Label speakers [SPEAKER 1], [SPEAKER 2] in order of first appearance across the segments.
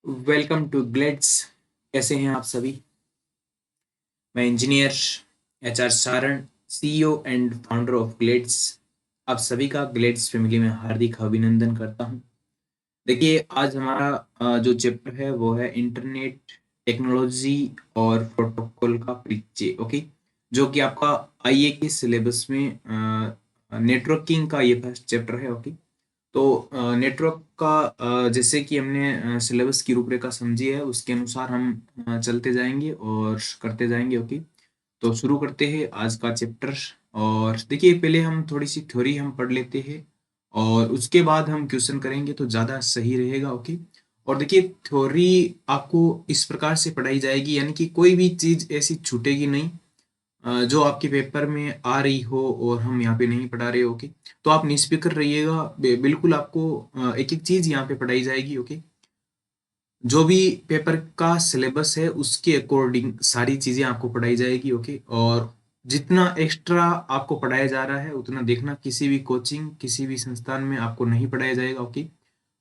[SPEAKER 1] Welcome to glades. कैसे हैं आप सभी? मैं engineer HR Saran, CEO and founder of glades. आप सभी का ग्लेड्स फैमिली में हार्दिक अभिनंदन करता हूं। देखिए, आज हमारा जो चैप्टर है वो है इंटरनेट टेक्नोलॉजी और प्रोटोकॉल का परिचय। ओके, जो कि आपका आईए के सिलेबस में नेटवर्किंग का ये फर्स्ट चैप्टर है। ओके, तो नेटवर्क का जैसे कि हमने सिलेबस की रूपरेखा समझी है, उसके अनुसार हम चलते जाएंगे और करते जाएंगे। ओके, तो शुरू करते हैं आज का चैप्टर। और देखिए, पहले हम थोड़ी सी थ्योरी हम पढ़ लेते हैं और उसके बाद हम क्वेश्चन करेंगे तो ज़्यादा सही रहेगा। ओके, और देखिए, थ्योरी आपको इस प्रकार से पढ़ाई जाएगी, यानी कि कोई भी चीज़ ऐसी छूटेगी नहीं जो आपके पेपर में आ रही हो और हम यहाँ पे नहीं पढ़ा रहे। ओके, तो आप निष्फिक्र रहिएगा। बिल्कुल आपको एक एक चीज यहाँ पे पढ़ाई जाएगी। ओके, जो भी पेपर का सिलेबस है उसके अकॉर्डिंग सारी चीजें आपको पढ़ाई जाएगी। ओके, और जितना एक्स्ट्रा आपको पढ़ाया जा रहा है उतना देखना किसी भी कोचिंग किसी भी संस्थान में आपको नहीं पढ़ाया जाएगा। ओके,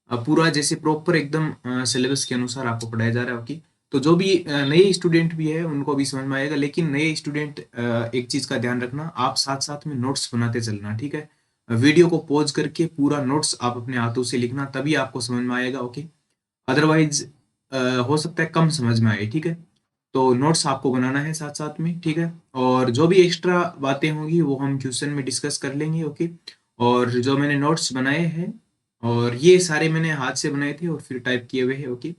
[SPEAKER 1] पूरा जैसे प्रॉपर एकदम सिलेबस के अनुसार आपको पढ़ाया जा रहा है। ओके, तो जो भी नए स्टूडेंट भी है उनको भी समझ में आएगा, लेकिन नए स्टूडेंट एक चीज का ध्यान रखना, आप साथ साथ में नोट्स बनाते चलना। ठीक है, वीडियो को पॉज करके पूरा नोट्स आप अपने हाथों से लिखना, तभी आपको समझ में आएगा। ओके, अदरवाइज हो सकता है कम समझ में आए। ठीक है, तो नोट्स आपको बनाना है साथ साथ में। ठीक है, और जो भी एक्स्ट्रा बातें होंगी वो हम क्वेश्चन में डिस्कस कर लेंगे। ओके, और जो मैंने नोट्स बनाए हैं, और ये सारे मैंने हाथ से बनाए थे और फिर टाइप किए हुए हैं। ओके,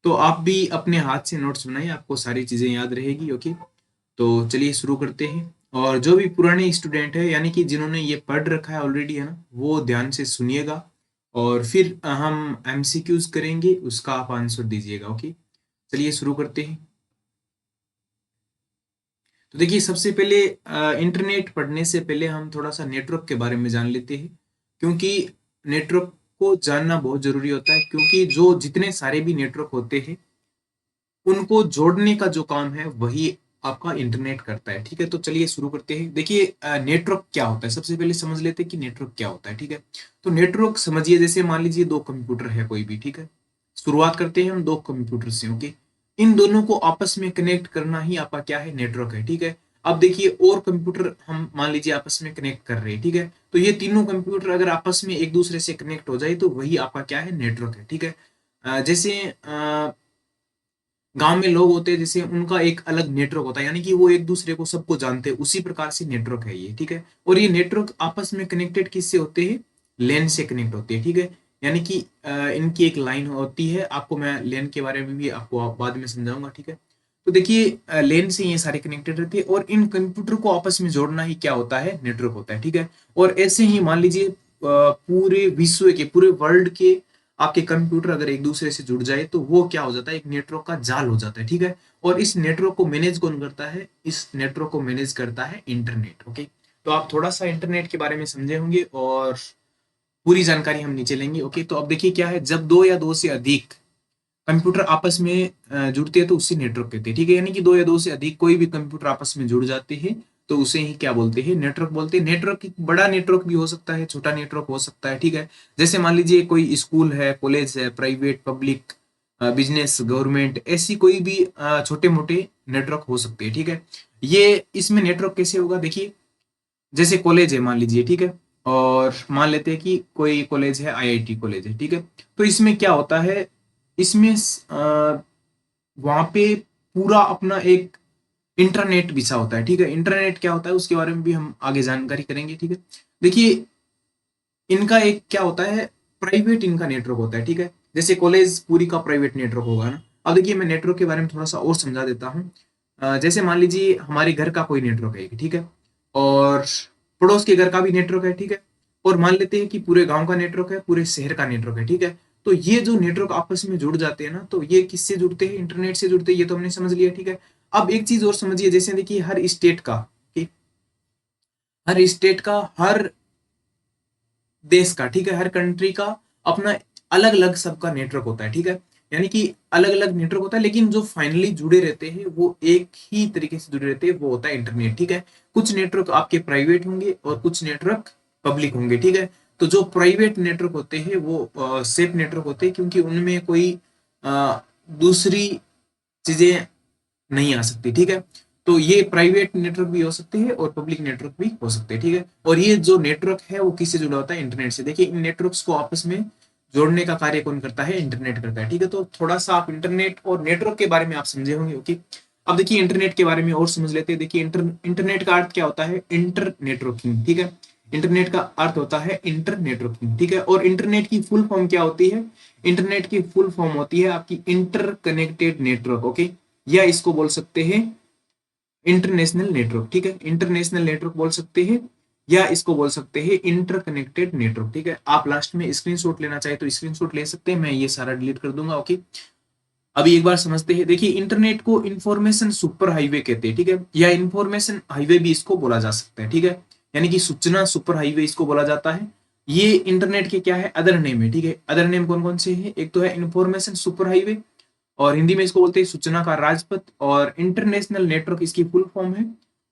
[SPEAKER 1] तो आप भी अपने हाथ से नोट्स बनाइए, आपको सारी चीजें याद रहेगी। ओके, तो चलिए शुरू करते हैं। और जो भी पुराने स्टूडेंट है, यानी कि जिन्होंने ये पढ़ रखा है ऑलरेडी, है ना, वो ध्यान से सुनिएगा और फिर हम एमसीक्यूज करेंगे, उसका आप आंसर दीजिएगा। ओके, चलिए शुरू करते हैं। तो देखिए, सबसे पहले इंटरनेट पढ़ने से पहले हम थोड़ा सा नेटवर्क के बारे में जान लेते हैं, क्योंकि नेटवर्क को जानना बहुत जरूरी होता है, क्योंकि जो जितने सारे भी नेटवर्क होते हैं उनको जोड़ने का जो काम है वही आपका इंटरनेट करता है। ठीक है, तो चलिए शुरू करते हैं। देखिए, नेटवर्क क्या होता है, सबसे पहले समझ लेते हैं कि नेटवर्क क्या होता है। ठीक है, तो नेटवर्क समझिए, जैसे मान लीजिए दो कंप्यूटर है कोई भी। ठीक है, शुरुआत करते हैं हम दो कंप्यूटर से। ओके, इन दोनों को आपस में कनेक्ट करना ही आपका क्या है, नेटवर्क है। ठीक है, अब देखिए, और कंप्यूटर हम मान लीजिए आपस में कनेक्ट कर रहे हैं। ठीक है, तो ये तीनों कंप्यूटर अगर आपस में एक दूसरे से कनेक्ट हो जाए तो वही आपका क्या है, नेटवर्क है। ठीक है, जैसे गांव में लोग होते हैं, जैसे उनका एक अलग नेटवर्क होता है, यानी कि वो एक दूसरे को सबको जानते हैं, उसी प्रकार से नेटवर्क है ये। ठीक है, और ये नेटवर्क आपस में कनेक्टेड किससे होते हैं, लेन से कनेक्ट होते हैं। ठीक है, यानी कि इनकी एक लाइन होती है, आपको मैं लेन के बारे में भी आपको बाद में समझाऊंगा। ठीक है, तो देखिए, लेन से ये सारे कनेक्टेड रहते हैं और इन कंप्यूटर को आपस में जोड़ना ही क्या होता है, नेटवर्क होता है। ठीक है, और ऐसे ही मान लीजिए पूरे विश्व के, पूरे वर्ल्ड के आपके कंप्यूटर अगर एक दूसरे से जुड़ जाए तो वो क्या हो जाता है, एक नेटवर्क का जाल हो जाता है। ठीक है, और इस नेटवर्क को मैनेज कौन करता है, इस नेटवर्क को मैनेज करता है इंटरनेट। ओके, तो आप थोड़ा सा इंटरनेट के बारे में समझे होंगे और पूरी जानकारी हम नीचे लेंगे। ओके, तो अब देखिए क्या है, जब दो या दो से अधिक कंप्यूटर आपस में जुड़ते हैं तो उसे नेटवर्क कहते हैं। ठीक है, यानी कि दो या दो से अधिक कोई भी कंप्यूटर आपस में जुड़ जाते हैं तो उसे ही क्या बोलते हैं, नेटवर्क बोलते हैं। नेटवर्क एक बड़ा नेटवर्क भी हो सकता है, छोटा नेटवर्क हो सकता है। ठीक है, जैसे मान लीजिए कोई स्कूल है, कॉलेज है, प्राइवेट, पब्लिक, बिजनेस, गवर्नमेंट, ऐसी कोई भी छोटे मोटे नेटवर्क हो सकते हैं। ठीक है, ये इसमें नेटवर्क कैसे होगा, देखिए, जैसे कॉलेज है मान लीजिए। ठीक है, और मान लेते हैं कि कोई कॉलेज है, आईआईटी कॉलेज है। ठीक है, तो इसमें क्या होता है, इसमें वहां पे पूरा अपना एक इंटरनेट बिछा होता है। ठीक है, इंटरनेट क्या होता है उसके बारे में भी हम आगे जानकारी करेंगे। ठीक है, देखिए, इनका एक क्या होता है, प्राइवेट इनका नेटवर्क होता है। ठीक है, जैसे कॉलेज पूरी का प्राइवेट नेटवर्क होगा ना। अब देखिए, मैं नेटवर्क के बारे में थोड़ा सा और समझा देता हूँ। जैसे मान लीजिए हमारे घर का कोई नेटवर्क है। ठीक है, और पड़ोस के घर का भी नेटवर्क है। ठीक है, और मान लेते हैं कि पूरे गांव का नेटवर्क है, पूरे शहर का नेटवर्क है। ठीक है, तो ये जो नेटवर्क आपस में जुड़ जाते हैं ना, तो ये किससे जुड़ते हैं, इंटरनेट से जुड़ते हैं, ये तो हमने समझ लिया। ठीक है, अब एक चीज और समझिए, जैसे देखिए हर स्टेट का, ठीक, हर स्टेट का, हर देश का, ठीक है, हर कंट्री का अपना अलग अलग सबका नेटवर्क होता है। ठीक है, यानी कि अलग अलग नेटवर्क होता है, लेकिन जो फाइनली जुड़े रहते हैं वो एक ही तरीके से जुड़े रहते हैं, वो होता है इंटरनेट। ठीक है, कुछ नेटवर्क आपके प्राइवेट होंगे और कुछ नेटवर्क पब्लिक होंगे। ठीक है, तो जो प्राइवेट नेटवर्क होते हैं वो सेफ नेटवर्क होते हैं, क्योंकि उनमें कोई दूसरी चीजें नहीं आ सकती, ठीक है। तो ये प्राइवेट नेटवर्क भी हो सकते हैं और पब्लिक नेटवर्क भी हो सकते हैं, ठीक है। और ये जो नेटवर्क है वो किससे जुड़ा होता है? इंटरनेट से। देखिए इन नेटवर्क्स को आपस में जोड़ने का कार्य कौन करता है? इंटरनेट करता है, ठीक है। तो थोड़ा सा आप इंटरनेट और नेटवर्क के बारे में आप समझे होंगे, ओके। अब देखिए इंटरनेट के बारे में और समझ लेते हैं। देखिए इंटरनेट का अर्थ क्या होता है? इंटर नेटवर्किंग, ठीक है। इंटरनेट का अर्थ होता है इंटर नेटवर्किंग, ठीक है। और इंटरनेट की फुल फॉर्म क्या होती है? इंटरनेट की फुल फॉर्म होती है आपकी इंटर कनेक्टेड नेटवर्क, ओके। या इसको बोल सकते हैं इंटरनेशनल नेटवर्क, ठीक है। इंटरनेशनल नेटवर्क बोल सकते हैं या इसको बोल सकते हैं इंटरकनेक्टेड नेटवर्क, ठीक है। आप लास्ट में स्क्रीनशॉट लेना चाहे तो स्क्रीनशॉट ले सकते हैं, मैं ये सारा डिलीट कर दूंगा, ओके। अभी एक बार समझते हैं। देखिए इंटरनेट को इंफॉर्मेशन सुपर हाईवे कहते हैं, ठीक है। या इंफॉर्मेशन हाईवे भी इसको बोला जा सकता है, ठीक है। यानी कि सूचना सुपर हाईवे इसको बोला जाता है। ये इंटरनेट के क्या है? अदर नेम है, ठीक है। अदर नेम कौन कौन से हैं? एक तो है इंफॉर्मेशन सुपर हाईवे, और हिंदी में इसको बोलते हैं सूचना का राजपथ, और इंटरनेशनल नेटवर्क इसकी फुल फॉर्म है,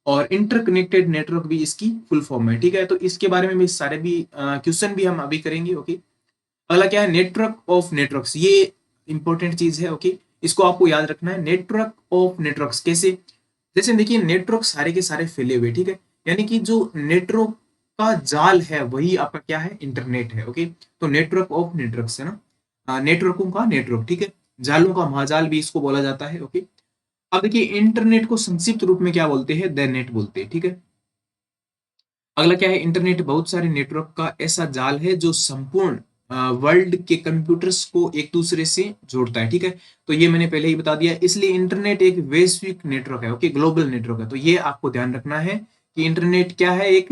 [SPEAKER 1] और इंटरकनेक्टेड नेटवर्क भी इसकी फुल फॉर्म है, ठीक है। तो इसके बारे में भी सारे भी क्वेश्चन भी हम अभी करेंगे, ओके। अगला क्या है? Network of networks. ये इंपॉर्टेंट चीज है, ओके। इसको आपको याद रखना है। नेटवर्क ऑफ नेटवर्क्स कैसे? जैसे देखिए नेटवर्क सारे के सारे फैले हुए, ठीक है। यानी कि जो नेटवर्क का जाल है वही आपका क्या है? इंटरनेट है, ओके। तो नेटवर्क ऑफ नेटवर्क्स है ना, नेटवर्कों का नेटवर्क, ठीक है। जालों का महाजाल भी इसको बोला जाता है, ओके। अब देखिए इंटरनेट को संक्षिप्त रूप में क्या बोलते हैं? द नेट बोलते हैं, ठीक है। अगला क्या है? इंटरनेट बहुत सारे नेटवर्क का ऐसा जाल है जो संपूर्ण वर्ल्ड के कंप्यूटर्स को एक दूसरे से जोड़ता है, ठीक है। तो ये मैंने पहले ही बता दिया, इसलिए इंटरनेट एक वैश्विक नेटवर्क है, ओके, ग्लोबल नेटवर्क है। तो ये आपको ध्यान रखना है कि इंटरनेट क्या है? एक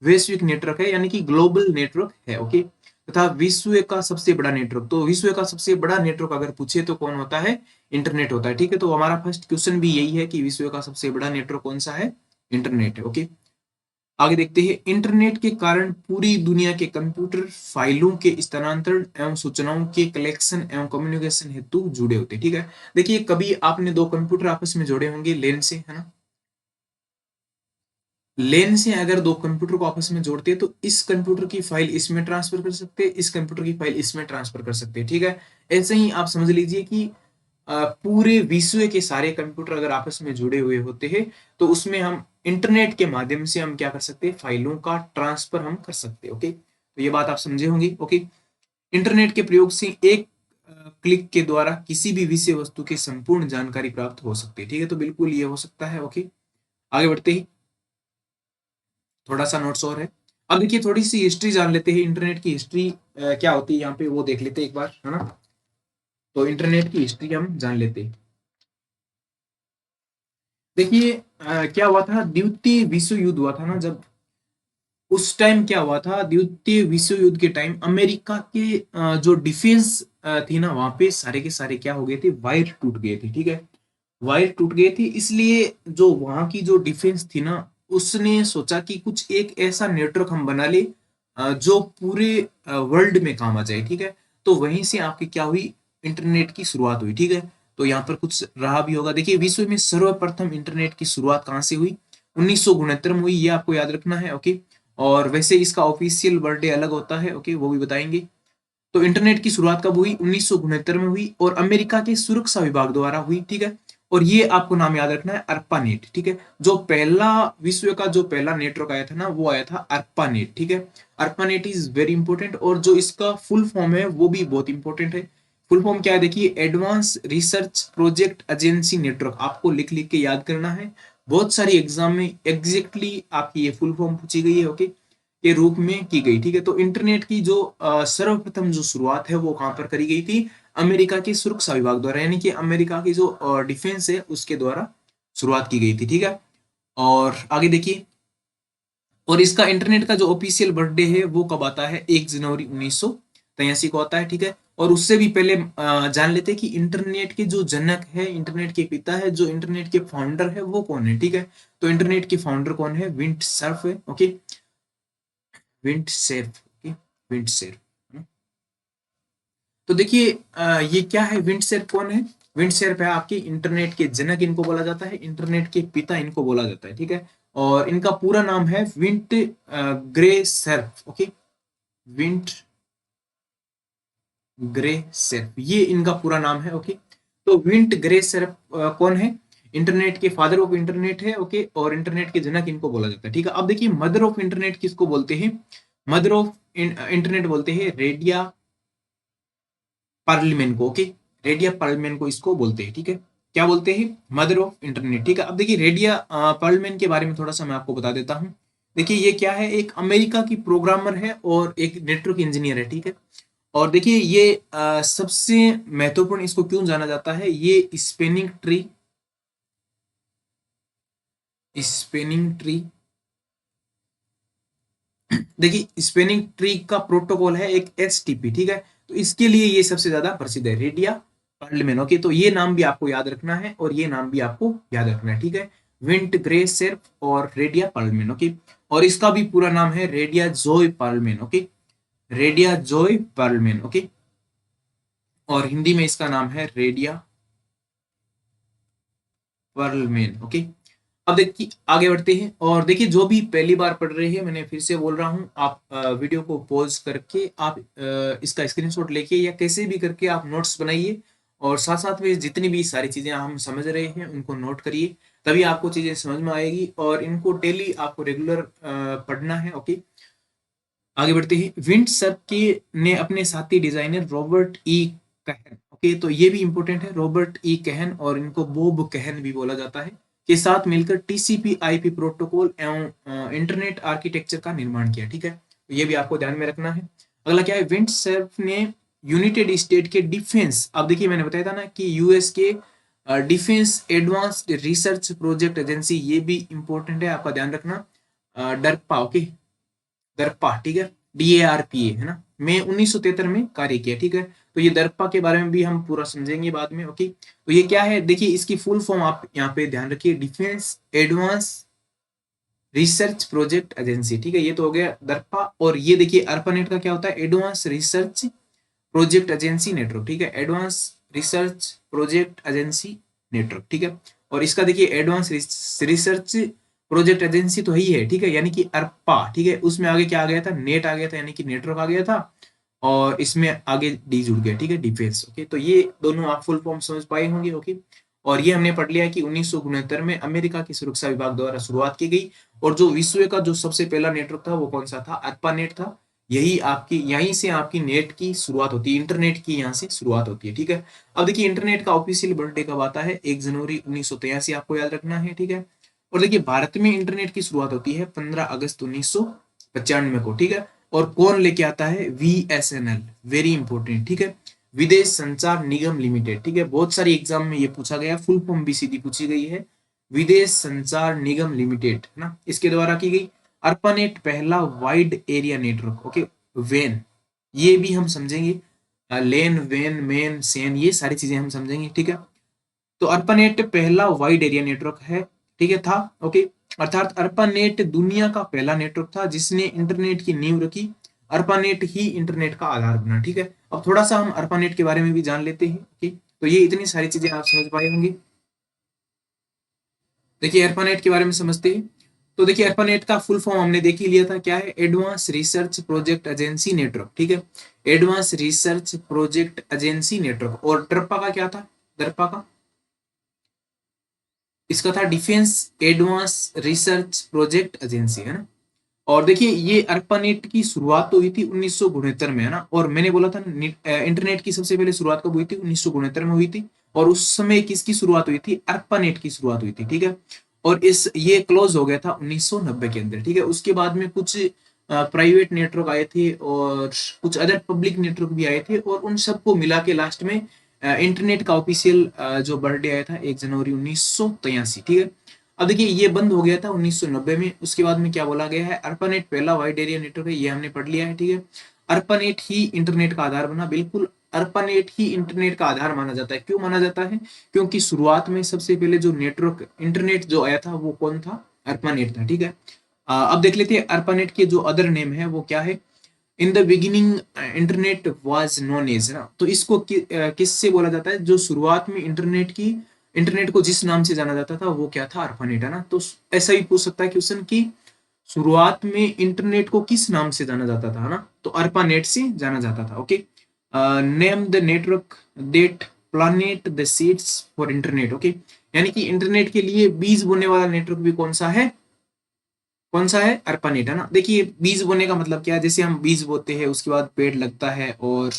[SPEAKER 1] वैश्विक नेटवर्क है, यानी कि ग्लोबल नेटवर्क है, ओके। तथा विश्व का सबसे बड़ा नेटवर्क, तो विश्व का सबसे बड़ा नेटवर्क अगर पूछे तो कौन होता है? इंटरनेट होता है, ठीक है। तो हमारा फर्स्ट क्वेश्चन भी यही है कि विश्व का सबसे बड़ा नेटवर्क कौन सा है? इंटरनेट है, ओके। आगे देखते हैं। इंटरनेट के कारण पूरी दुनिया के कंप्यूटर फाइलों के स्थानांतरण एवं सूचनाओं के कलेक्शन एवं कम्युनिकेशन हेतु जुड़े होते हैं, ठीक है। देखिए कभी आपने दो कंप्यूटर आपस में जोड़े होंगे लेन से, है ना। लेन से अगर दो कंप्यूटर को आपस में जोड़ते हैं तो इस कंप्यूटर की फाइल इसमें ट्रांसफर कर सकते हैं, इस कंप्यूटर की फाइल इसमें ट्रांसफर कर सकते हैं, ठीक है। ऐसे ही आप समझ लीजिए कि पूरे विश्व के सारे कंप्यूटर अगर आपस में जुड़े हुए होते हैं तो उसमें हम इंटरनेट के माध्यम से हम क्या कर सकते हैं? फाइलों का ट्रांसफर हम कर सकते हैं, ओके। तो ये बात आप समझे होंगे, ओके। इंटरनेट के प्रयोग से एक क्लिक के द्वारा किसी भी विषय वस्तु की संपूर्ण जानकारी प्राप्त हो सकती है, ठीक है। तो बिल्कुल ये हो सकता है, ओके। आगे बढ़ते ही थोड़ा सा नोट्स और है। अब देखिए थोड़ी सी हिस्ट्री जान लेते हैं। इंटरनेट की हिस्ट्री क्या होती है यहाँ पे वो देख लेते हैं एक बार, है ना। तो इंटरनेट की हिस्ट्री हम जान लेते हैं। देखिए क्या हुआ था? द्वितीय विश्व युद्ध हुआ था ना जब, उस टाइम क्या हुआ था? द्वितीय विश्व युद्ध के टाइम अमेरिका के जो डिफेंस थी ना, वहां पे सारे के सारे क्या हो गए थे? वायर टूट गए थे, ठीक है। वायर टूट गए थे, इसलिए जो वहां की जो डिफेंस थी ना, उसने सोचा कि कुछ एक ऐसा नेटवर्क हम बना ले जो पूरे वर्ल्ड में काम आ जाए, ठीक है। तो वहीं से आपकी क्या हुई? इंटरनेट की शुरुआत हुई, ठीक है। तो यहाँ पर कुछ रहा भी होगा। देखिए विश्व में सर्वप्रथम इंटरनेट की शुरुआत कहाँ से हुई? 1969 में हुई, ये आपको याद रखना है, ओके। और वैसे इसका ऑफिशियल बर्थडे अलग होता है, ओके, वो भी बताएंगे। तो इंटरनेट की शुरुआत कब हुई? 1969 में हुई, और अमेरिका के सुरक्षा विभाग द्वारा हुई, ठीक है। और ये आपको नाम याद रखना है, अर्पानेट, ठीक है। जो पहला विश्व का जो पहला नेटवर्क आया था ना, वो आया था अर्पानेट, ठीक है। अर्पानेट इज वेरी इंपॉर्टेंट, और जो इसका फुल फॉर्म है वो भी बहुत इंपॉर्टेंट है। फुल फॉर्म क्या है? देखिए advance research project agency network, आपको लिख लिख के याद करना है। बहुत सारी एग्जाम में एग्जैक्टली आपकी ये फुल फॉर्म पूछी गई है, ओके, के रूप में की गई, ठीक है। तो इंटरनेट की जो सर्वप्रथम जो शुरुआत है वो कहां पर करी गई थी? अमेरिका के सुरक्षा विभाग द्वारा, यानी कि अमेरिका की जो डिफेंस है उसके द्वारा शुरुआत की गई थी, ठीक है। और आगे देखिए, और इसका इंटरनेट का जो ऑफिशियल बर्थडे है वो कब आता है? 1 जनवरी 1983 को आता है, ठीक है। और उससे भी पहले जान लेते हैं कि इंटरनेट के जो जनक है, इंटरनेट के पिता है, जो इंटरनेट के फाउंडर है वो कौन है, ठीक है। तो इंटरनेट के फाउंडर कौन है? विंट सर्फ है, okay. Vint Cerf, okay, Vint Cerf. तो देखिए ये क्या है? विंड शेर कौन है? विंड शेर है आपके इंटरनेट के जनक, इनको बोला जाता है। इंटरनेट के पिता इनको बोला जाता है, ठीक है। और इनका पूरा नाम है Vint Gray Cerf, okay. Vint Gray Cerf, ये इनका पूरा नाम है। ओके, तो विंट ग्रे सर्फ कौन है? इंटरनेट के फादर ऑफ इंटरनेट है। ओके, और इंटरनेट के जनक इनको बोला जाता है। ठीक है, अब देखिए मदर ऑफ इंटरनेट किसको बोलते हैं? मदर ऑफ इंटरनेट बोलते हैं रेडिया पार्लिमेंट को। ओके, रेडिया पार्लिमेंट को इसको बोलते हैं। ठीक है, क्या बोलते हैं? Mother of internet. ठीक है, अब देखिए रेडिया पार्लिमेंट के बारे में थोड़ा सा मैं आपको बता देता हूँ। देखिए ये क्या है, एक अमेरिका की प्रोग्रामर है और एक नेटवर्क इंजीनियर है। ठीक है, और देखिए ये सबसे महत्वपूर्ण इसको क्यों जाना जाता है, ये स्पेनिंग ट्री देखिए स्पेनिंग ट्री का प्रोटोकॉल है एक एचटीपी। ठीक है, तो इसके लिए ये सबसे ज्यादा प्रसिद्ध है, रेडिया पार्लिमेंट। ओके, तो ये नाम भी आपको याद रखना है और ये नाम भी आपको याद रखना है। ठीक है, विंट ग्रे सर्फ और रेडिया पार्लिमेंट। ओके, और इसका भी पूरा नाम है रेडिया जोय पार्लिमेंट। ओके, रेडिया जोय पार्लिमेंट। ओके, और हिंदी में इसका नाम है रेडिया पार्लिमेंट। ओके, अब देखिए आगे बढ़ते हैं। और देखिए जो भी पहली बार पढ़ रहे हैं, मैंने फिर से बोल रहा हूँ, आप वीडियो को पॉज करके आप इसका स्क्रीनशॉट लेके या कैसे भी करके आप नोट्स बनाइए, और साथ साथ में जितनी भी सारी चीजें हम समझ रहे हैं उनको नोट करिए, तभी आपको चीजें समझ में आएगी, और इनको डेली आपको रेगुलर पढ़ना है। ओके, आगे बढ़ते हैं। विंड सर्फ के ने अपने साथी डिजाइनर रॉबर्ट ई कहन, ओके, तो ये भी इंपॉर्टेंट है, रॉबर्ट ई कहन, और इनको बॉब कहन भी बोला जाता है, के साथ मिलकर टीसीपी आईपी प्रोटोकॉल एवं इंटरनेट आर्किटेक्चर का निर्माण किया। ठीक है, तो ये भी आपको ध्यान में रखना है। अगला क्या है, विंड सर्फ ने यूनाइटेड स्टेट के डिफेंस, अब देखिए मैंने बताया था ना कि यूएस के defence advanced research project agency, ये भी इंपॉर्टेंट है, आपका ध्यान रखना, डरपा। ओके, दर्पा, ठीक है, DARPA है ना, में 1973 में कार्य किया। ठीक है, तो ये दर्पा के बारे में भी हम पूरा समझेंगे बाद में। ओके, तो ये क्या है, देखिए इसकी फुल फॉर्म आप यहाँ पे ध्यान रखिए, defence advance research project agency. ठीक है, ये तो हो गया दर्पा, और ये देखिए अर्पानेट का क्या होता है, advance research project agency network. ठीक है, advance research project agency network. ठीक है, और इसका देखिए एडवांस रिसर्च प्रोजेक्ट एजेंसी तो ही है। ठीक है, यानी कि अर्पा। ठीक है, उसमें आगे क्या आ गया था, नेट आ गया था, यानी कि नेटवर्क आ गया था, और इसमें आगे डी जुड़ गया। ठीक है, डिफेंस। ओके, तो ये दोनों आप फुल फॉर्म समझ पाए होंगे। ओके, और ये हमने पढ़ लिया कि 1969 में अमेरिका की सुरक्षा विभाग द्वारा शुरुआत की गई, और जो विश्व का जो सबसे पहला नेटवर्क था वो कौन सा था, अर्पा नेट था। यही आपकी, यहीं से आपकी नेट की शुरुआत होती है, इंटरनेट की यहाँ से शुरुआत होती है। ठीक है, अब देखिए इंटरनेट का ऑफिशियल बर्थडे कब आता है, 1 जनवरी 1983, आपको याद रखना है। ठीक है, और देखिए भारत में इंटरनेट की शुरुआत होती है 15 अगस्त 1995 को। ठीक है, और कौन लेके आता है, VSNL, वेरी इंपॉर्टेंट। ठीक है, विदेश संचार निगम लिमिटेड। ठीक है, बहुत सारी एग्जाम में ये पूछा गया, फुल फॉर्म भी सीधी पूछी गई है, विदेश संचार निगम लिमिटेड है ना, इसके द्वारा की गई। अर्पानेट पहला wide area network. Okay, when, ये भी हम समझेंगे, लेन वेन मेन सेन, ये सारी चीजें हम समझेंगे। ठीक है, तो अर्पानेट पहला वाइड एरिया नेटवर्क है। ठीक है, था। ओके, अर्थात अर्पानेट दुनिया का पहला नेटवर्क था जिसने इंटरनेट की नींव रखी, अर्पानेट ही इंटरनेट का आधार बना। ठीक है, अब थोड़ा सा हम अर्पानेट के बारे में भी जान लेते हैं। ओके, तो ये इतनी सारी चीजें आप समझ पाए होंगे। देखिए अर्पानेट के बारे में समझते हैं, तो देखिए अर्पानेट का फुल फॉर्म हमने देख ही लिया था, क्या है, advance research project agency network. ठीक है, advance research project agency network, और डरपा का क्या था, दरपा का, इसका था defence advance research project agency, है ना। और देखिए ये अर्पानेट की शुरुआत तो हुई थी 1969 में, है ना, और मैंने बोला था इंटरनेट की सबसे पहले शुरुआत कब हुई थी, 1969 में हुई थी, और उस समय किसकी शुरुआत हुई थी, अर्पानेट की शुरुआत हुई थी। ठीक है, और इस ये क्लोज हो गया था 1990 के अंदर। ठीक है, उसके बाद में कुछ प्राइवेट नेटवर्क आए थे और कुछ अदर पब्लिक नेटवर्क भी आए थे, और उन सबको मिला के लास्ट में इंटरनेट का ऑफिशियल जो बर्थडे आया था 1 जनवरी 1983। ठीक है, अब देखिए ये बंद हो गया था 1990 में, उसके बाद में क्या बोला गया है, अर्पानेट पहला वाइड एरिया नेटवर्क है, ये हमने पढ़ लिया है। ठीक है, अर्पानेट ही इंटरनेट का आधार बना, बिल्कुल अर्पानेट ही इंटरनेट का आधार माना जाता है। क्यों माना जाता है, क्योंकि शुरुआत में सबसे पहले जो नेटवर्क इंटरनेट जो आया था वो कौन था, अर्पानेट था। ठीक है, अब देख लेते हैं अर्पानेट के जो अदर नेम है वो क्या है। In the beginning internet was known as, ना, तो इसको किससे बोला जाता है, जो शुरुआत में इंटरनेट को जिस नाम से जाना जाता था वो क्या था, अर्पानेट, है ना। तो ऐसा ही पूछ सकता है क्वेश्चन की शुरुआत में इंटरनेट को किस नाम से जाना जाता था, है ना, तो अर्पानेट से जाना जाता था। Okay, name the network that planet the seeds for internet. Okay, यानी कि इंटरनेट के लिए बीज बोने वाला नेटवर्क भी कौन सा है? कौन सा है? अर्पानेट, है ना। देखिए बीज बोने का मतलब क्या है, जैसे हम बीज बोते हैं उसके बाद पेड़ लगता है और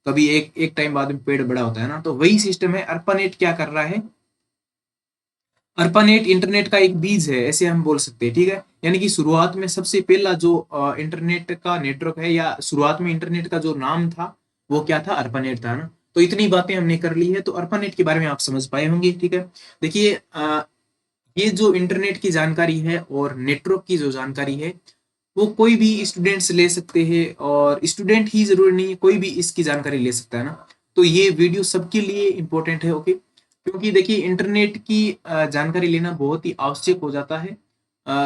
[SPEAKER 1] कभी एक एक टाइम बाद में पेड़ बड़ा होता है ना, तो वही सिस्टम है। अर्पानेट क्या कर रहा है? अर्पानेट इंटरनेट का एक बीज है, ऐसे हम बोल सकते हैं, ठीक है। यानी कि शुरुआत में सबसे पहला जो इंटरनेट का नेटवर्क है, या शुरुआत में इंटरनेट का जो नाम था वो क्या था? अर्पानेट था ना। तो इतनी बातें हमने कर ली है, तो अर्पानेट के बारे में आप समझ पाए होंगे, ठीक है। देखिए ये जो इंटरनेट की जानकारी है और नेटवर्क की जो जानकारी है, वो कोई भी स्टूडेंट्स ले सकते हैं, और स्टूडेंट ही जरूरी नहीं है, कोई भी इसकी जानकारी ले सकता है ना। तो ये वीडियो सबके लिए इम्पोर्टेंट है, ओके। क्योंकि देखिए इंटरनेट की जानकारी लेना बहुत ही आवश्यक हो जाता है।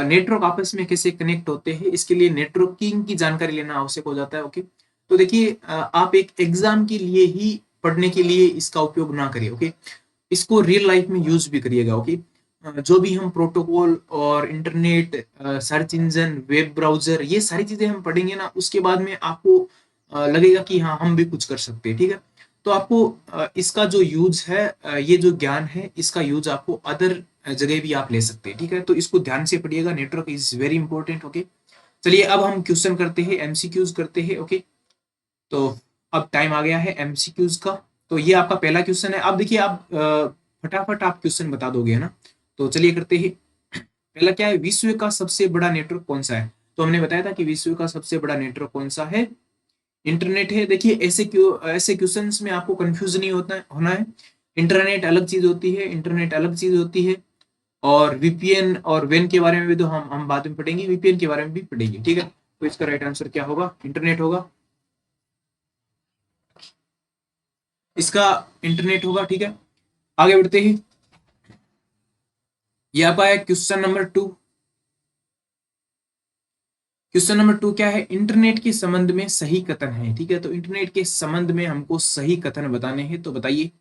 [SPEAKER 1] नेटवर्क आपस में कैसे कनेक्ट होते हैं, इसके लिए नेटवर्किंग की जानकारी लेना आवश्यक हो जाता है, ओके। तो देखिए आप एक एग्जाम के लिए ही पढ़ने के लिए इसका उपयोग ना करिए, ओके। इसको रियल लाइफ में यूज भी करिएगा, ओके। जो भी हम प्रोटोकॉल और internet, search engine, web browser, ये सारी चीजें हम पढ़ेंगे ना, उसके बाद में आपको लगेगा कि हाँ हम भी कुछ कर सकते हैं, ठीक है। तो आपको इसका जो यूज है, ये जो ज्ञान है, इसका यूज आपको अदर जगह भी आप ले सकते हैं, ठीक है। तो इसको ध्यान से पढ़िएगा, network is very important, okay. चलिए अब हम क्वेश्चन करते हैं, एमसीक्यूज करते हैं, ओके। तो अब टाइम आ गया है एमसीक्यूज का। तो ये आपका पहला क्वेश्चन है। अब देखिए आप फटाफट आप क्वेश्चन बता दोगे, है ना। तो चलिए करते हैं। पहला क्या है? विश्व का सबसे बड़ा नेटवर्क कौन सा है? तो हमने बताया था कि विश्व का सबसे बड़ा नेटवर्क कौन सा है? इंटरनेट है। देखिए ऐसे क्वेश्चंस में आपको कंफ्यूज नहीं होना है। इंटरनेट अलग चीज होती है, इंटरनेट अलग चीज होती है। और वीपीएन और वेन के बारे में भी तो हम बाद में पढ़ेंगे, वीपीएन के बारे में भी पढ़ेंगे, ठीक है। तो इसका राइट आंसर क्या होगा? इंटरनेट होगा। इसका इंटरनेट होगा, ठीक है। आगे बढ़ते ही, ये आपका है क्वेश्चन नंबर 2। क्वेश्चन नंबर 2 क्या है? इंटरनेट के संबंध में सही कथन है, ठीक है। तो इंटरनेट के संबंध में हमको सही कथन बताने हैं, तो बताइए।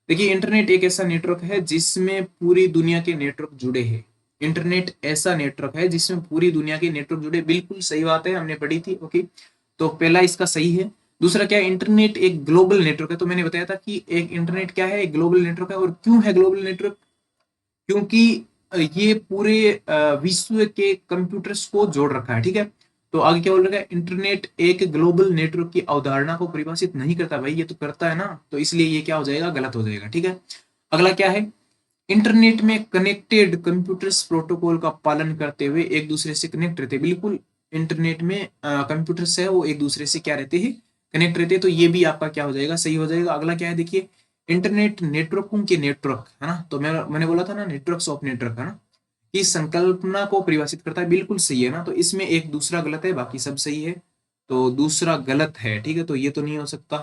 [SPEAKER 1] देखिए इंटरनेट एक ऐसा नेटवर्क है जिसमें पूरी दुनिया के नेटवर्क जुड़े हैं। इंटरनेट ऐसा नेटवर्क है जिसमें पूरी दुनिया के नेटवर्क जुड़े, बिल्कुल सही बात है, हमने पढ़ी थी, ओके। तो पहला इसका सही है। दूसरा क्या है? इंटरनेट एक ग्लोबल नेटवर्क है। तो मैंने बताया था कि एक इंटरनेट क्या है? एक ग्लोबल नेटवर्क है। और क्यों है ग्लोबल नेटवर्क? क्योंकि ये पूरे विश्व के कंप्यूटर्स को जोड़ रखा है, ठीक है। तो आगे क्या बोल रखा है? इंटरनेट एक ग्लोबल नेटवर्क की अवधारणा को परिभाषित नहीं करता। भाई ये तो करता है ना, तो इसलिए ये क्या हो जाएगा? गलत हो जाएगा, ठीक है। अगला क्या है? इंटरनेट में कनेक्टेड कंप्यूटर्स प्रोटोकॉल का पालन करते हुए एक दूसरे से कनेक्ट रहते हैं। बिल्कुल, इंटरनेट में कंप्यूटर्स है वो एक दूसरे से क्या रहते हैं? कनेक्ट रहते हैं। तो ये भी आपका क्या हो जाएगा? सही हो जाएगा। अगला क्या है? देखिए इंटरनेट नेटवर्कों के नेटवर्क, है ना। तो मैंने बोला था ना, नेटवर्क्स ऑफ नेटवर्क, है ना। इस संकल्पना को परिभाषित करता है, बिल्कुल सही है ना। तो इसमें एक दूसरा गलत है, बाकी सब सही है। तो दूसरा गलत है, ठीक है। तो ये तो नहीं हो सकता,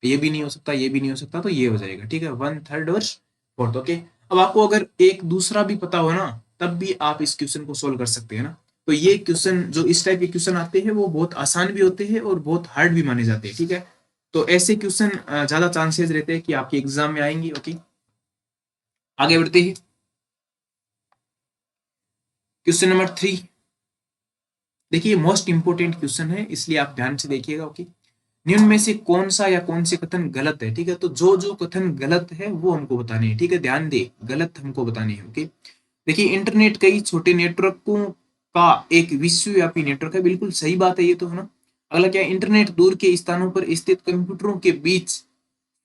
[SPEAKER 1] ये भी नहीं हो सकता, ये भी नहीं हो सकता, तो ये हो जाएगा, ठीक है। वन थर्ड और फोर्थ, ओके। अब आपको अगर एक दूसरा भी पता हो ना, तब भी आप इस क्वेश्चन को सोल्व कर सकते हैं ना। तो ये क्वेश्चन, जो इस टाइप के क्वेश्चन आते हैं, वो बहुत आसान भी होते हैं और बहुत हार्ड भी माने जाते हैं, ठीक है। तो ऐसे क्वेश्चन ज्यादा चांसेस रहते हैं कि आपके एग्जाम में आएंगे, ओके। आगे बढ़ते हैं। Question number 3। देखिए मोस्ट इंपोर्टेंट क्वेश्चन है, इसलिए आप ध्यान से देखिएगा, ओके। निम्न में से कौन सा या कौन से कथन गलत है? ठीक है, तो जो जो कथन गलत है वो हमको बताने हैं, ठीक है। ध्यान दे, गलत हमको बताने हैं, ओके। देखिए इंटरनेट कई छोटे नेटवर्कों का एक विश्वव्यापी नेटवर्क है। बिल्कुल सही बात है ये तो, है ना। अगला क्या है? इंटरनेट दूर के स्थानों पर स्थित कंप्यूटरों के बीच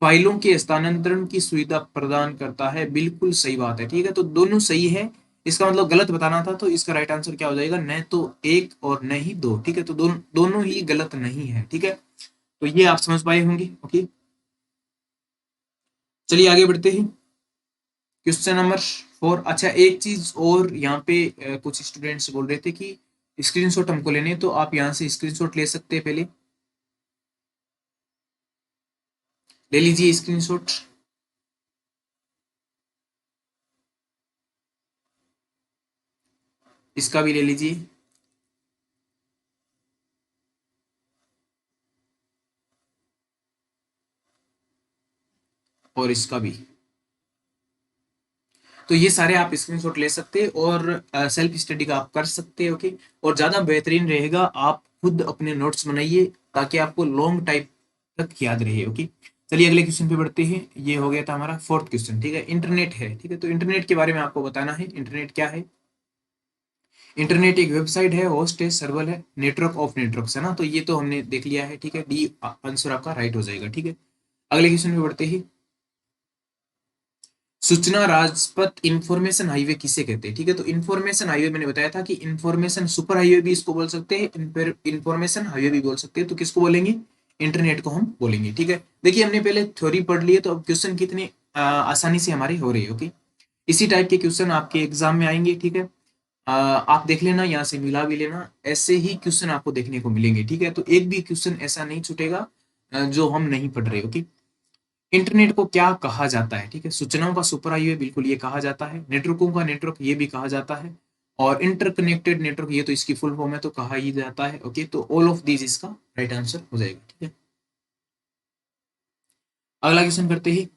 [SPEAKER 1] फाइलों के स्थानांतरण की सुविधा प्रदान करता है। बिल्कुल सही बात है, ठीक है। तो दोनों सही है। इसका मतलब गलत बताना था, तो इसका राइट आंसर क्या हो जाएगा? न तो एक और न ही दो, ठीक है। तो दोनों ही गलत नहीं है, ठीक है। तो ये आप समझ पाए होंगे, ओके। चलिए आगे बढ़ते हैं। Question number 4। अच्छा एक चीज और यहाँ पे कुछ स्टूडेंट्स बोल रहे थे कि स्क्रीनशॉट हमको लेने हैं, तो आप यहाँ से स्क्रीनशॉट ले सकते हैं। पहले ले लीजिए स्क्रीनशॉट, इसका भी ले लीजिए और इसका भी। तो ये सारे आप स्क्रीनशॉट ले सकते हैं और सेल्फ स्टडी का आप कर सकते हैं, ओके। और ज़्यादा बेहतरीन रहेगा आप खुद अपने नोट्स बनाइए, ताकि आपको लॉन्ग टाइम तक याद रहे। ओके, चलिए अगले क्वेश्चन पे बढ़ते हैं। ये हो गया था हमारा फोर्थ क्वेश्चन। ठीक है, इंटरनेट है। ठीक है, तो इंटरनेट के बारे में आपको बताना है। इंटरनेट क्या है? इंटरनेट एक वेबसाइट है, होस्ट है, सर्वर है, नेटवर्क ऑफ नेटवर्क्स है ना। तो ये तो हमने देख लिया है। ठीक है, डी आंसर आपका राइट हो जाएगा। ठीक है, अगले क्वेश्चन पे बढ़ते हैं। सूचना राजपथ इंफॉर्मेशन हाईवे किसे कहते हैं? ठीक है, तो इंफॉर्मेशन हाईवे मैंने बताया था कि इंफॉर्मेशन सुपर हाईवे भी इसको बोल सकते हैं, इंफॉर्मेशन हाईवे भी बोल सकते हैं। तो किसको बोलेंगे? इंटरनेट को हम बोलेंगे। ठीक है, देखिए हमने पहले थ्योरी पढ़ ली है, तो अब क्वेश्चन कितने आसानी से हमारे हो रहे हैं। ओके, इसी टाइप के क्वेश्चन आपके एग्जाम में आएंगे। ठीक है, आप देख लेना, यहाँ से मिला भी लेना, ऐसे ही क्वेश्चन आपको देखने को मिलेंगे। ठीक है, तो एक भी क्वेश्चन ऐसा नहीं छूटेगा जो हम नहीं पढ़ रहे। ओके, इंटरनेट को क्या कहा जाता है? ठीक है, सूचनाओं का सुपर हाईवे बिल्कुल ये कहा जाता है, नेटवर्कों का नेटवर्क ये भी कहा जाता है, और इंटरकनेक्टेड नेटवर्क ये तो इसकी फुल फॉर्म है, तो कहा ही जाता है। ओके, तो ऑल ऑफ दीज इसका राइट आंसर हो जाएगा। ठीक है, अगला क्वेश्चन करते ही।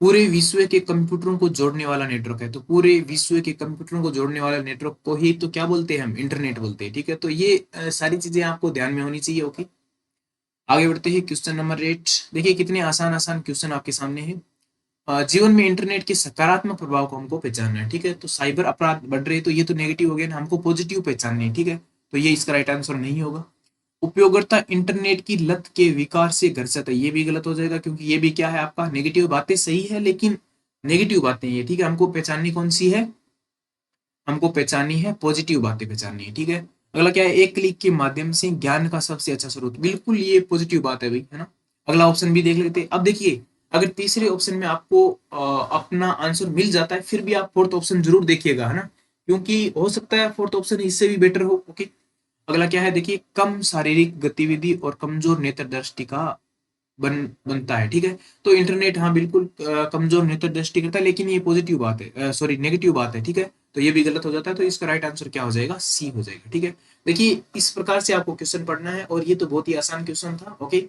[SPEAKER 1] पूरे विश्व के कंप्यूटरों को जोड़ने वाला नेटवर्क है, तो पूरे विश्व के कंप्यूटरों को जोड़ने वाला नेटवर्क को ही तो क्या बोलते हैं? हम इंटरनेट बोलते हैं। ठीक है, तो ये सारी चीजें आपको ध्यान में होनी चाहिए। ओके, आगे बढ़ते हैं। क्वेश्चन नंबर 8, देखिए कितने आसान आसान क्वेश्चन आपके सामने है। जीवन में इंटरनेट के सकारात्मक प्रभाव को हमको पहचानना है। ठीक है, तो साइबर अपराध बढ़ रहे हैं, तो ये तो नेगेटिव हो गया ना, हमको पॉजिटिव पहचानने है। ठीक है, तो ये इसका राइट आंसर नहीं होगा। उपयोगकर्ता इंटरनेट की लत के विकार से ग्रसित है, ये भी गलत हो जाएगा, क्योंकि ये भी क्या है आपका? नेगेटिव बातें सही है, लेकिन नेगेटिव बातें ये। ठीक है, हमको पहचाननी कौन सी है? हमको पहचाननी है पॉजिटिव बातें पहचाननी है। ठीक है, अगला क्या है? एक क्लिक के माध्यम से ज्ञान का सबसे अच्छा स्रोत, बिल्कुल ये पॉजिटिव बात है भाई, है ना। अगला ऑप्शन भी देख लेते हैं। अब देखिए, अगर तीसरे ऑप्शन में आपको अपना आंसर मिल जाता है, फिर भी आप फोर्थ ऑप्शन जरूर देखिएगा, है ना, क्योंकि हो सकता है फोर्थ ऑप्शन इससे भी बेटर हो। ओके, अगला क्या है? देखिए, कम शारीरिक गतिविधि और कमजोर नेत्र दृष्टि का बनता है। ठीक है, तो इंटरनेट हाँ बिल्कुल कमजोर नेत्र दृष्टि करता है, लेकिन ये पॉजिटिव बात है, सॉरी नेगेटिव बात है। ठीक है, तो ये भी गलत हो जाता है, तो इसका राइट आंसर क्या हो जाएगा? सी हो जाएगा। ठीक है, देखिए इस प्रकार से आपको क्वेश्चन पढ़ना है, और ये तो बहुत ही आसान क्वेश्चन था। ओके,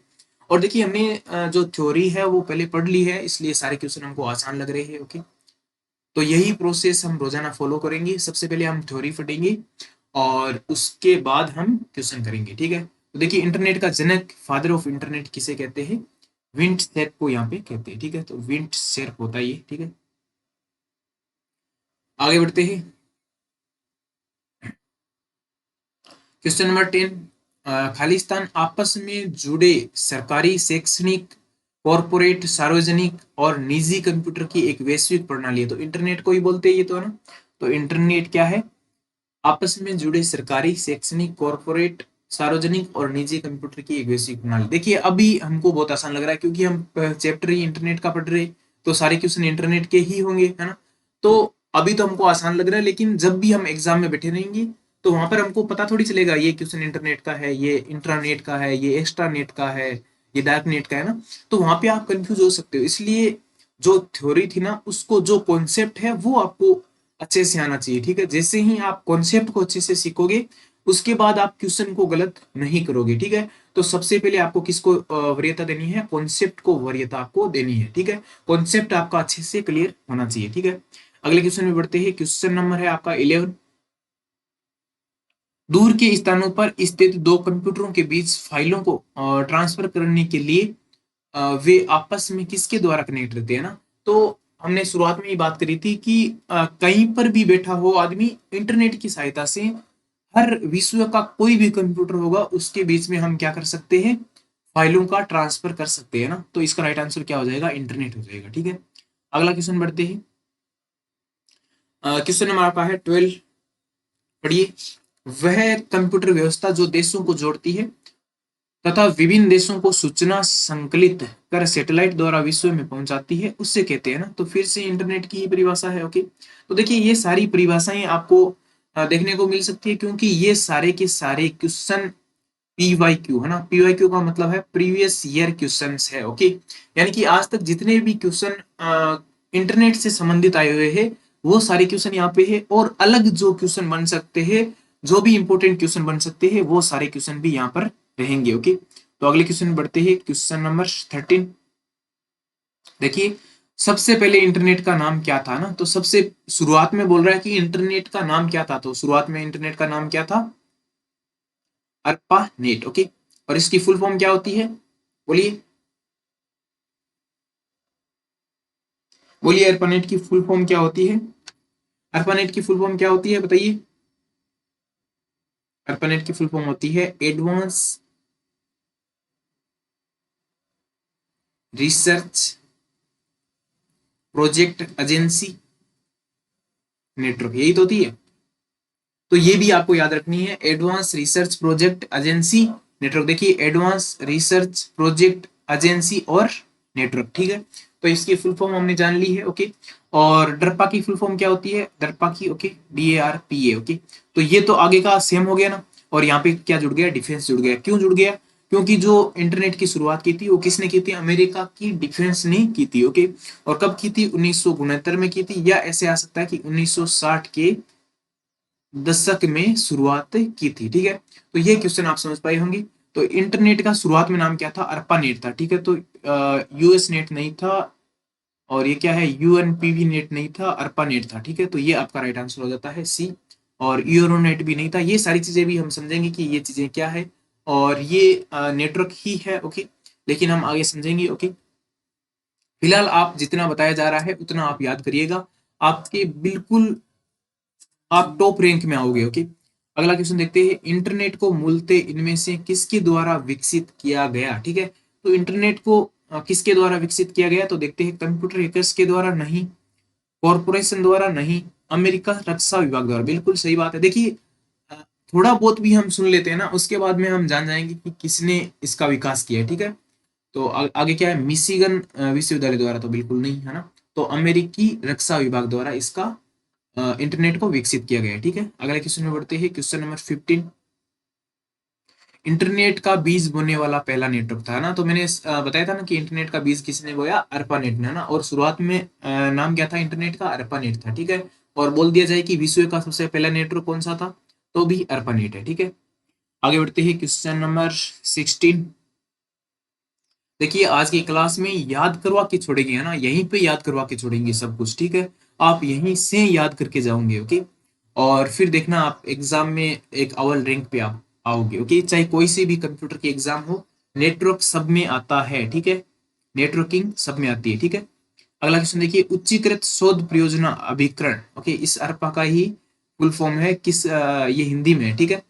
[SPEAKER 1] और देखिए हमने जो थ्योरी है वो पहले पढ़ ली है, इसलिए सारे क्वेश्चन हमको आसान लग रहे हैं। ओके, तो यही प्रोसेस हम रोजाना फॉलो करेंगे। सबसे पहले हम थ्योरी पढ़ेंगे, और उसके बाद हम क्वेश्चन करेंगे। ठीक है, तो देखिए इंटरनेट का जनक, फादर ऑफ इंटरनेट किसे कहते हैं? विंट शेर्प को यहाँ पे कहते हैं। ठीक है, तो विंट शेर्प होता है ये। ठीक है, आगे बढ़ते हैं। क्वेश्चन नंबर 10, खालिस्तान आपस में जुड़े सरकारी, शैक्षणिक, कॉरपोरेट, सार्वजनिक और निजी कंप्यूटर की एक वैश्विक प्रणाली है। तो इंटरनेट को ही बोलते हैं ये तो, है ना। तो इंटरनेट क्या है? आपस में जुड़े सरकारी, शैक्षणिक, कॉरपोरेट, सार्वजनिक और निजी कंप्यूटर की एक वैश्विक प्रणाली। देखिए अभी हमको बहुत आसान लग रहा है, क्योंकि हम चैप्टर ही इंटरनेट का पढ़ रहे हैं, तो सारे क्वेश्चन इंटरनेट के ही होंगे, है ना। तो अभी तो हमको आसान लग रहा है, लेकिन जब भी हम एग्जाम में बैठे रहेंगे, तो वहां पर हमको पता थोड़ी चलेगा ये क्वेश्चन इंटरनेट का है, ये इंट्रानेट का है, ये एक्स्ट्रा नेट का है, ये डार्क नेट का है ना। तो वहां पे आप कंफ्यूज हो सकते हो, इसलिए जो थ्योरी थी ना, उसको जो कॉन्सेप्ट है वो आपको अच्छे से आना चाहिए। ठीक है, जैसे ही आप कॉन्सेप्ट को अच्छे से सीखोगे, उसके बाद आप क्वेश्चन को गलत नहीं करोगे। ठीक है, तो सबसे पहले आपको किसको वरीयता देनी है? कॉन्सेप्ट को वरीयता आपको देनी है। ठीक है, कॉन्सेप्ट आपका अच्छे से क्लियर होना चाहिए। ठीक है, अगले क्वेश्चन में बढ़ते हैं। क्वेश्चन नंबर है आपका 11, दूर के स्थानों पर स्थित दो कंप्यूटरों के बीच फाइलों को ट्रांसफर करने के लिए वे आपस में किसके द्वारा कनेक्ट रहते हैं ना। तो हमने शुरुआत में ही बात करी थी कि कहीं पर भी बैठा हो आदमी, इंटरनेट की सहायता से हर विश्व का कोई भी कंप्यूटर होगा, उसके बीच में हम क्या कर सकते हैं? फाइलों का ट्रांसफर कर सकते हैं ना। तो इसका राइट आंसर क्या हो जाएगा? इंटरनेट हो जाएगा। ठीक है, अगला क्वेश्चन बढ़ते हैं। क्वेश्चन नंबर आपका है 12, पढ़िए। वह कंप्यूटर व्यवस्था जो देशों को जोड़ती है तथा विभिन्न देशों को सूचना संकलित कर सैटेलाइट द्वारा विश्व में पहुंचाती है, उससे कहते हैं ना। तो फिर से इंटरनेट की ही परिभाषा है। ओके, तो देखिए ये सारी परिभाषाएं आपको देखने को मिल सकती है, क्योंकि ये सारे के सारे क्वेश्चन पीवाईक्यू है ना। पीवाईक्यू का मतलब है प्रीवियस ईयर क्वेश्चंस है। ओके, यानी कि आज तक जितने भी क्वेश्चन इंटरनेट से संबंधित आए हुए हैं, वो सारे क्वेश्चन यहाँ पे है, और अलग जो क्वेश्चन बन सकते हैं, जो भी इंपॉर्टेंट क्वेश्चन बन सकते हैं, वो सारे क्वेश्चन भी यहाँ पर रहेंगे। ओके, तो अगले क्वेश्चन में बढ़ते हैं। क्वेश्चन नंबर 13, देखिए सबसे पहले इंटरनेट का नाम क्या था ना। तो सबसे शुरुआत में बोल रहा है कि इंटरनेट का नाम क्या था, तो शुरुआत में इंटरनेट का नाम क्या था? अर्पा नेट। ओके, और इसकी फुल फॉर्म क्या होती है? बोलिए बोलिए, ARPANET की फुल फॉर्म क्या होती है? ARPANET की फुल फॉर्म क्या होती है बताइए? ARPANET की फुल फॉर्म होती है advance research project agency network, यही तो होती है। तो ये भी आपको याद रखनी है, advance research project agency network. देखिए, एडवांस रिसर्च प्रोजेक्ट एजेंसी और नेटवर्क, ठीक है। तो इसकी फुल फॉर्म हमने जान ली है, ओके। और डरपा की फुल फॉर्म क्या होती है? डरपा की, ओके, DARPA, ओके। तो ये तो आगे का सेम हो गया ना। और यहाँ पे क्या जुड़ गया? डिफेंस जुड़ गया। क्यों जुड़ गया? क्योंकि जो इंटरनेट की शुरुआत की थी वो किसने की थी? अमेरिका की डिफेंस ने की थी, ओके। और कब की थी? 1969 में की थी, या ऐसे आ सकता है कि 1960 के दशक में शुरुआत की थी, ठीक है। तो ये क्वेश्चन आप समझ पाए होंगे। तो इंटरनेट का शुरुआत में नाम क्या था? अर्पा नेट था, ठीक है। तो US नेट नहीं था, और ये क्या है? UNPV नेट नहीं था, अर्पा नेट था, ठीक है। तो ये आपका राइट आंसर हो जाता है C। और यूरोनेट भी नहीं था। ये सारी चीजें भी हम समझेंगे कि ये चीजें क्या है, और ये नेटवर्क ही है, ओके। लेकिन हम आगे समझेंगे, ओके। फिलहाल आप जितना बताया जा रहा है उतना आप याद करिएगा, आपके बिल्कुल आप टॉप रैंक में आओगे, ओके। अगला क्वेश्चन देखते हैं, इंटरनेट को मूलतः इनमें से किसके द्वारा विकसित किया गया, ठीक है। तो इंटरनेट को किसके द्वारा विकसित किया गया? तो देखते हैं, कंप्यूटर हैकर्स के द्वारा नहीं, कॉरपोरेशन द्वारा नहीं, अमेरिका रक्षा विभाग द्वारा। बिल्कुल सही बात है। देखिए, अ, थोड़ा बहुत भी हम सुन लेते हैं ना, उसके बाद में हम जान जाएंगे कि किसने इसका विकास किया है, ठीक है। तो आगे क्या है? मिशिगन विश्वविद्यालय द्वारा तो बिल्कुल नहीं है ना। तो अमेरिकी रक्षा विभाग द्वारा इसका इंटरनेट को विकसित किया गया है, ठीक है। अगले क्वेश्चन में बढ़ते हैं, क्वेश्चन नंबर 15। इंटरनेट का बीज बोने वाला पहला नेटवर्क था ना। तो मैंने बताया था ना कि इंटरनेट का बीज किसने बोया? अर्पानेट ने ना। और शुरुआत में नाम क्या था इंटरनेट का? अर्पानेट था, ठीक है। और बोल दिया जाए कि विश्व का सबसे पहला नेटवर्क कौन सा था, तो भी अर्पानेट है, ठीक है। आगे बढ़ते हैं, क्वेश्चन नंबर 16। देखिए, आज की क्लास में याद करवा के छोड़ेंगे, है ना, यहीं पे याद करवा के छोड़ेंगे सब कुछ, ठीक है। आप यहीं से याद करके जाओगे, ओके। और फिर देखना आप एग्जाम में एक अव्वल रैंक पे आप आओगे, ओके। चाहे कोई सी भी कंप्यूटर की एग्जाम हो, नेटवर्क सब में आता है, ठीक है। नेटवर्किंग सब में आती है, ठीक है। अगला क्वेश्चन देखिए, उच्चीकृत शोध परियोजना अभिकरण, ओके। इस अर्पा का ही फुल फॉर्म है, ये हिंदी में है, ठीक है।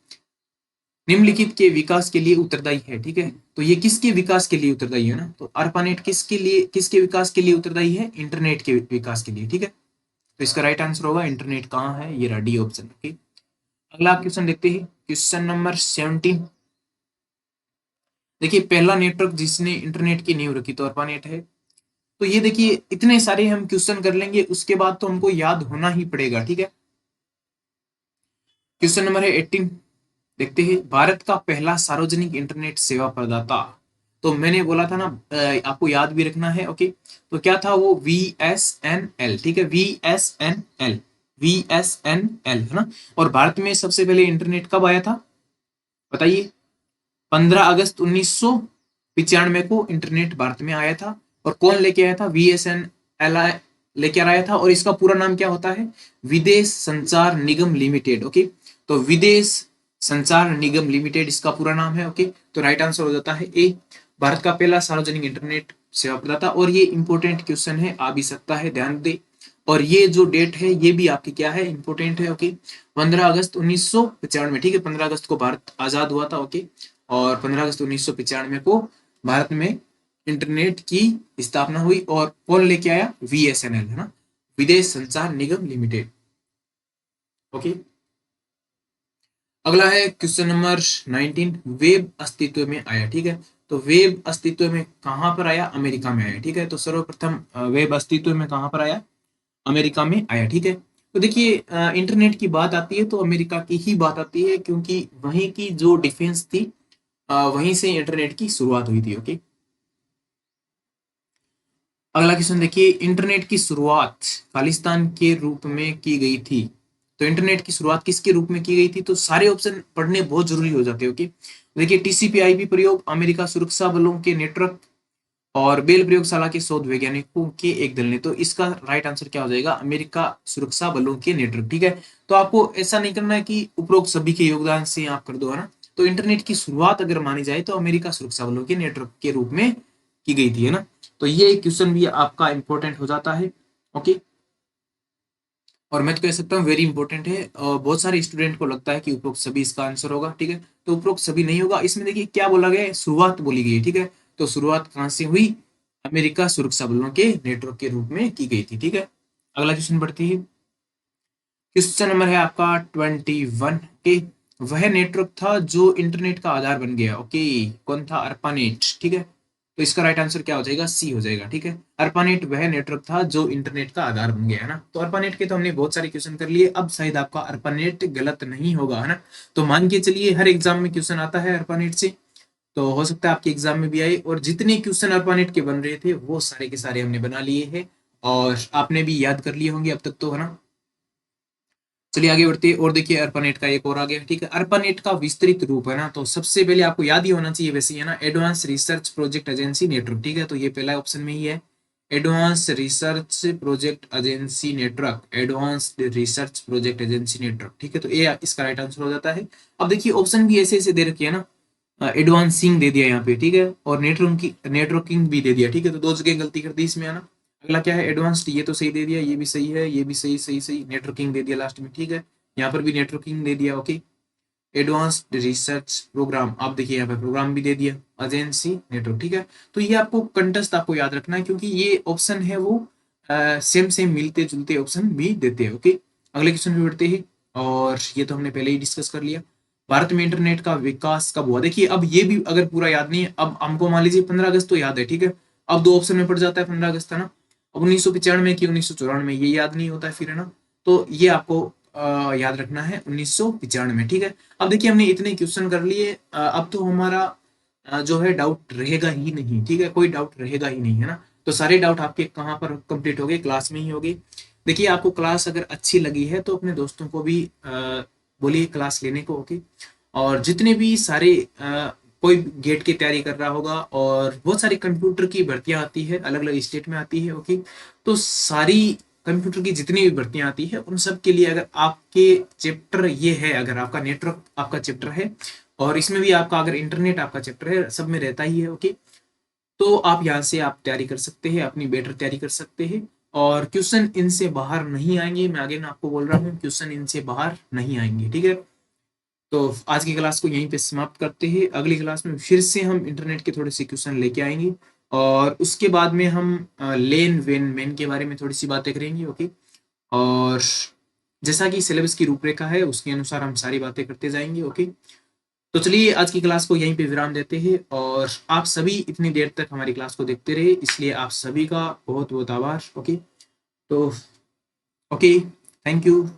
[SPEAKER 1] निम्नलिखित के विकास के लिए उत्तरदायी है, ठीक है। तो ये किसके विकास के लिए उत्तरदायी है ना? तो ARPANET किसके लिए, किसके विकास के लिए उत्तरदायी है? इंटरनेट के विकास के लिए, ठीक है। तो इसका राइट आंसर होगा इंटरनेट। कहाँ है? ये रहा, डी ऑप्शन, ओके। अगला क्वेश्चन देखते हैं, क्वेश्चन नंबर 17। देखिए, पहला नेटवर्क जिसने इंटरनेट की नींव रखी तो ARPANET है। तो ये देखिए, इतने सारे हम क्वेश्चन कर लेंगे, उसके बाद तो हमको याद होना ही पड़ेगा, ठीक है। क्वेश्चन नंबर है 18। देखते हैं, भारत का पहला सार्वजनिक इंटरनेट सेवा प्रदाता। तो मैंने बोला था ना, आपको याद भी रखना है, ओके। तो क्या था वो? VSNL, ठीक है। VSNL, VSNL, है ना। और भारत में सबसे पहले इंटरनेट कब आया था बताइए? 15 अगस्त 1995 को इंटरनेट भारत में आया था। और कौन लेके आया था? VSNL लेके आया था। और इसका पूरा नाम क्या होता है? विदेश संचार निगम लिमिटेड, ओके। तो विदेश संचार निगम लिमिटेड इसका पूरा नाम है, ओके। तो राइट आंसर हो जाता है ए, भारत का पहला सार्वजनिक इंटरनेट सेवा प्रदाता। और ये इंपॉर्टेंट क्वेश्चन है, आ भी सकता है, ध्यान दे। और ये जो डेट है ये भी आपकी क्या है? इंपॉर्टेंट है, ओके। 15 अगस्त 1995, ठीक है। 15 अगस्त को भारत आजाद हुआ था, ओके। और 15 अगस्त 1995 को भारत में इंटरनेट की स्थापना हुई। और कौन लेके आया? VSNL, है ना, विदेश संचार निगम लिमिटेड, ओके। अगला है क्वेश्चन नंबर 19। वेब अस्तित्व में आया, ठीक है। तो वेब अस्तित्व में कहां पर आया? अमेरिका में आया, ठीक है। तो सर्वप्रथम वेब अस्तित्व में कहां पर आया? अमेरिका में आया, ठीक है। तो देखिए, इंटरनेट की बात आती है तो अमेरिका की ही बात आती है, क्योंकि वहीं की जो डिफेंस थी, वहीं से इंटरनेट की शुरुआत हुई थी, ओके। अगला क्वेश्चन देखिए, इंटरनेट की शुरुआत खालिस्तान के रूप में की गई थी। तो इंटरनेट की शुरुआत किसके रूप में की गई थी? तो सारे ऑप्शन पढ़ने बहुत जरूरी हो जाते हैं, ओके। देखिए, TCP/IP प्रयोग, अमेरिका सुरक्षा बलों के नेटवर्क, और बेल प्रयोगशाला के शोध वैज्ञानिकों के एक दल ने। तो इसका राइट आंसर क्या हो जाएगा? अमेरिका सुरक्षा बलों के नेटवर्क, ठीक है। तो आपको ऐसा नहीं करना है कि उपरोक्त सभी के योगदान से आप कर दो, है ना। तो इंटरनेट की शुरुआत अगर मानी जाए तो अमेरिका सुरक्षा बलों के नेटवर्क के रूप में की गई थी, है ना। तो ये क्वेश्चन भी आपका इंपॉर्टेंट हो जाता है। ओके, और मैं तो कह सकता हूँ वेरी इंपॉर्टेंट है, और बहुत सारे स्टूडेंट को लगता है कि उपरोक्त सभी इसका आंसर होगा, ठीक है। तो उपरोक्त सभी नहीं होगा, इसमें देखिए क्या बोला गया है, शुरुआत बोली गई है, ठीक है। तो शुरुआत कहाँ से हुई, अमेरिका सुरक्षा बलों के नेटवर्क के रूप में की गई थी, ठीक है। अगला क्वेश्चन बढ़ती है। क्वेश्चन नंबर है आपका 21 के, वह नेटवर्क था जो इंटरनेट का आधार बन गया। ओके, कौन था, अर्पानेट, ठीक है। तो इसका राइट आंसर क्या हो जाएगा, सी हो जाएगा, ठीक है। अर्पानेट वह नेटवर्क था जो इंटरनेट का आधार बन गया, है ना। तो अर्पानेट के तो हमने बहुत सारे क्वेश्चन कर लिए, अब शायद आपका अर्पानेट गलत नहीं होगा, है ना। तो मान के चलिए हर एग्जाम में क्वेश्चन आता है अर्पानेट से, तो हो सकता है आपके एग्जाम में भी आए, और जितने क्वेश्चन अर्पानेट के बन रहे थे वो सारे के सारे हमने बना लिए हैं, और आपने भी याद कर लिए होंगे अब तक तो, है ना। चलिए आगे बढ़ते हैं, और देखिए अर्पानेट का एक और आ गया, ठीक है। अर्पानेट का विस्तृत रूप, है ना, तो सबसे पहले आपको याद ही होना चाहिए वैसे, है ना, advance research project agency network, ठीक है। तो ये पहला ऑप्शन में ही है, advance research project agency network, advance research project agency network, ठीक है। तो ये इसका राइट आंसर हो जाता है। अब देखिए ऑप्शन भी ऐसे ऐसे दे रखे है ना, एडवांसिंग दे दिया यहाँ पे, ठीक है, और नेटवर्किंग भी दे दिया, ठीक है। तो दो जगह गलती कर दी इसमें, है ना। अगला क्या है, एडवांस्ड, ये तो सही दे दिया, ये भी सही है, ये भी सही सही सही, नेटवर्किंग दे दिया लास्ट में, ठीक है। यहाँ पर भी नेटवर्किंग दे दिया, ओके। एडवांस्ड रिसर्च प्रोग्राम, आप देखिए यहाँ पे प्रोग्राम भी दे दिया, एजेंसी नेटवर्क, ठीक है। तो ये आपको कंटेस्ट आपको याद रखना है, क्योंकि ये ऑप्शन है वो सेम सेम मिलते जुलते ऑप्शन भी देते हैं, ओके। अगले क्वेश्चन पे बढ़ते हैं, और ये तो हमने पहले ही डिस्कस कर लिया। भारत में इंटरनेट का विकास कब हुआ, देखिए अब ये भी अगर पूरा याद नहीं है, अब हमको मान लीजिए 15 अगस्त तो याद है, ठीक है। अब दो ऑप्शन में पड़ जाता है 15 अगस्त, है ना। अब 1995 की 1994, ये याद नहीं होता है फिर, है ना। तो ये आपको याद रखना है 1995, ठीक है। अब देखिए हमने इतने क्वेश्चन कर लिए, अब तो हमारा जो है डाउट रहेगा ही नहीं, ठीक है, कोई डाउट रहेगा ही नहीं, है ना। तो सारे डाउट आपके कहाँ पर कंप्लीट हो गए, क्लास में ही हो गए। देखिए आपको क्लास अगर अच्छी लगी है तो अपने दोस्तों को भी बोलिए क्लास लेने को, ओके। और जितने भी सारे कोई गेट की तैयारी कर रहा होगा, और बहुत सारी कंप्यूटर की भर्तियां आती है, अलग अलग स्टेट में आती है, ओके। तो सारी कंप्यूटर की जितनी भी भर्तियां आती है उन सब के लिए अगर आपके चैप्टर ये है, अगर आपका नेटवर्क आपका चैप्टर है, और इसमें भी आपका अगर इंटरनेट आपका चैप्टर है, सब में रहता ही है, ओके। तो आप यहाँ से आप तैयारी कर सकते हैं, अपनी बेटर तैयारी कर सकते हैं, और क्वेश्चन इनसे बाहर नहीं आएंगे, मैं आगे ना आपको बोल रहा हूँ, क्वेश्चन इनसे बाहर नहीं आएंगे, ठीक है। तो आज की क्लास को यहीं पे समाप्त करते हैं, अगली क्लास में फिर से हम इंटरनेट के थोड़े से क्वेश्चन लेके आएंगे, और उसके बाद में हम लेन वेन मेन के बारे में थोड़ी सी बातें करेंगे, ओके। और जैसा कि सिलेबस की रूपरेखा है उसके अनुसार हम सारी बातें करते जाएंगे, ओके। तो चलिए आज की क्लास को यहीं पे विराम देते हैं, और आप सभी इतनी देर तक हमारी क्लास को देखते रहे, इसलिए आप सभी का बहुत बहुत आभार, ओके। तो ओके, थैंक यू।